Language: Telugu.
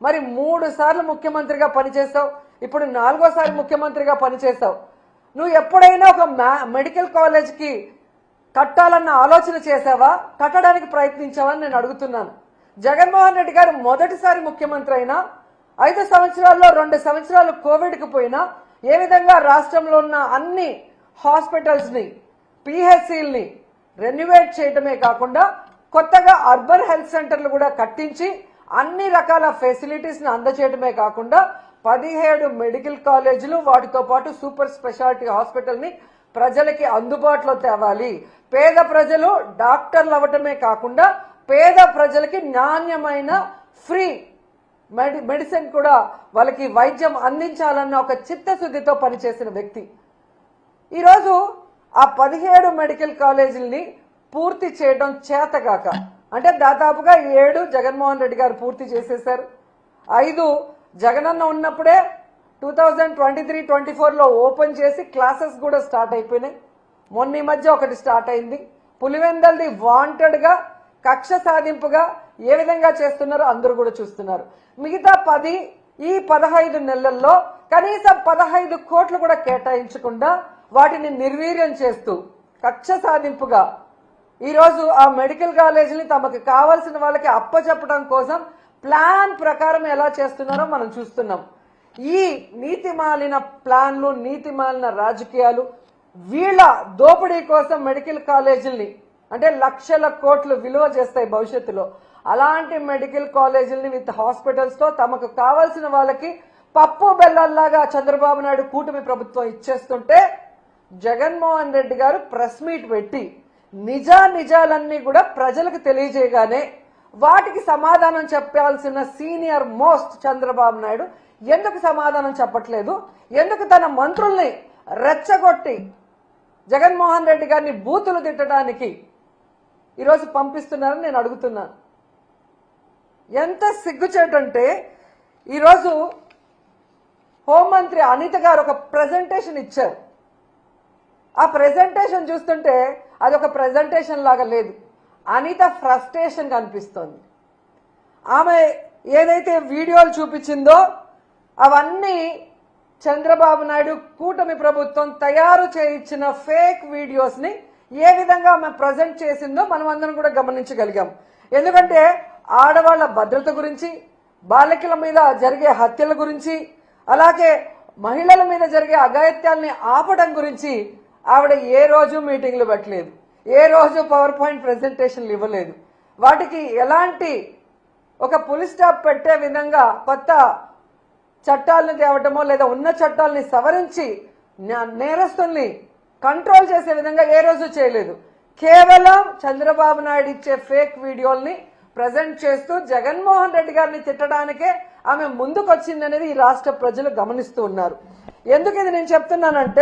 మరి 3 సార్లు ముఖ్యమంత్రిగా పనిచేసావు, ఇప్పుడు 4వ సారి ముఖ్యమంత్రిగా పనిచేసావు. నువ్వు ఎప్పుడైనా ఒక మెడికల్ కాలేజ్కి కట్టాలన్న ఆలోచన చేసావా? కట్టడానికి ప్రయత్నించావా అని నేను అడుగుతున్నాను. జగన్మోహన్ రెడ్డి గారు మొదటిసారి ముఖ్యమంత్రి అయినా 5 సంవత్సరాల్లో 2 సంవత్సరాలు కోవిడ్కి పోయినా ఏ విధంగా రాష్ట్రంలో ఉన్న అన్ని హాస్పిటల్స్ని, పిహెచ్సిల్ని రెన్యువేట్ చేయడమే కాకుండా కొత్తగా అర్బన్ హెల్త్ సెంటర్లు కూడా కట్టించి అన్ని రకాల ఫెసిలిటీస్ని అందజేయడమే కాకుండా 17 మెడికల్ కాలేజీలు వాటితో పాటు సూపర్ స్పెషాలిటీ హాస్పిటల్ని ప్రజలకి అందుబాటులో తేవాలి. పేద ప్రజలు డాక్టర్లు అవ్వటమే కాకుండా పేద ప్రజలకి నాణ్యమైన ఫ్రీ మెడిసిన్ కూడా వాళ్ళకి వైద్యం అందించాలన్న ఒక చిత్తశుద్ధితో పనిచేసిన వ్యక్తి. ఈరోజు ఆ 17 మెడికల్ కాలేజీలని పూర్తి చేయడం చేతగాక, అంటే దాదాపుగా 7 జగన్మోహన్ రెడ్డి గారు పూర్తి చేసేశారు. 5 జగనన్న ఉన్నప్పుడే 2023-24లో ఓపెన్ చేసి క్లాసెస్ కూడా స్టార్ట్ అయిపోయినాయి. మొన్న ఈ మధ్య ఒకటి స్టార్ట్ అయింది. పులివెందల్ది వాంటెడ్గా కక్ష సాధింపుగా ఏ విధంగా చేస్తున్నారో అందరూ కూడా చూస్తున్నారు. మిగతా 10 ఈ 15 నెలల్లో కనీసం 15 కోట్లు కూడా కేటాయించకుండా వాటిని నిర్వీర్యం చేస్తూ కక్ష సాధింపుగా ఈరోజు ఆ మెడికల్ కాలేజీని తమకు కావాల్సిన వాళ్ళకి అప్పచెప్పడం కోసం ప్లాన్ ప్రకారం ఎలా చేస్తున్నారో మనం చూస్తున్నాం. ఈ నీతిమాలిన ప్లాన్లు, నీతిమాలిన రాజకీయాలు, వీళ్ళ దోపిడీ కోసం మెడికల్ కాలేజీల్ని అంటే లక్షల కోట్లు విలువ చేస్తాయి భవిష్యత్తులో. అలాంటి మెడికల్ కాలేజీల్ని విత్ హాస్పిటల్స్తో తమకు కావాల్సిన వాళ్ళకి పప్పు బెల్లల్లాగా చంద్రబాబు నాయుడు కూటమి ప్రభుత్వం ఇచ్చేస్తుంటే జగన్మోహన్ రెడ్డి గారు ప్రెస్ మీట్ పెట్టి నిజాలన్నీ కూడా ప్రజలకు తెలియజేయగానే వాటికి సమాధానం చెప్పాల్సిన సీనియర్ మోస్ట్ చంద్రబాబు నాయుడు ఎందుకు సమాధానం చెప్పట్లేదు? ఎందుకు తన మంత్రుల్ని రెచ్చగొట్టి జగన్మోహన్ రెడ్డి గారిని బూతులు తిట్టడానికి ఈరోజు పంపిస్తున్నారని నేను అడుగుతున్నాను. ఎంత సిగ్గుచేటంటే ఈరోజు హోంమంత్రి అనిత గారు ఒక ప్రెజెంటేషన్ ఇచ్చారు. ఆ ప్రెజెంటేషన్ చూస్తుంటే అది ఒక ప్రెజెంటేషన్ లాగా లేదు, అనిత ఫ్రస్ట్రేషన్ కనిపిస్తోంది. ఆమె ఏదైతే వీడియోలు చూపించిందో అవన్నీ చంద్రబాబు నాయుడు కూటమి ప్రభుత్వం తయారు చేయించిన ఫేక్ వీడియోస్ని ఏ విధంగా ఆమె ప్రజెంట్ చేసిందో మనం అందరం కూడా గమనించగలిగాం. ఎందుకంటే ఆడవాళ్ల భద్రత గురించి, బాలికల మీద జరిగే హత్యల గురించి, అలాగే మహిళల మీద జరిగే అఘాయిత్యాల్ని ఆపడం గురించి ఆవిడ ఏ రోజు మీటింగ్లు పెట్టలేదు, ఏ రోజు పవర్ పాయింట్ ప్రెజెంటేషన్లు ఇవ్వలేదు. వాటికి ఎలాంటి ఒక పులి స్టాప్ పెట్టే విధంగా కొత్త చట్టాలను తేవటమో లేదా ఉన్న చట్టాలని సవరించి నేరస్తుల్ని కంట్రోల్ చేసే విధంగా ఏ రోజు చేయలేదు. కేవలం చంద్రబాబు నాయుడు ఇచ్చే ఫేక్ వీడియోల్ని ప్రజెంట్ చేస్తూ జగన్మోహన్ రెడ్డి గారిని తిట్టడానికే ఆమె ముందుకొచ్చిందనేది ఈ రాష్ట్ర ప్రజలు గమనిస్తూ ఉన్నారు. ఎందుకు ఇది నేను చెప్తున్నానంటే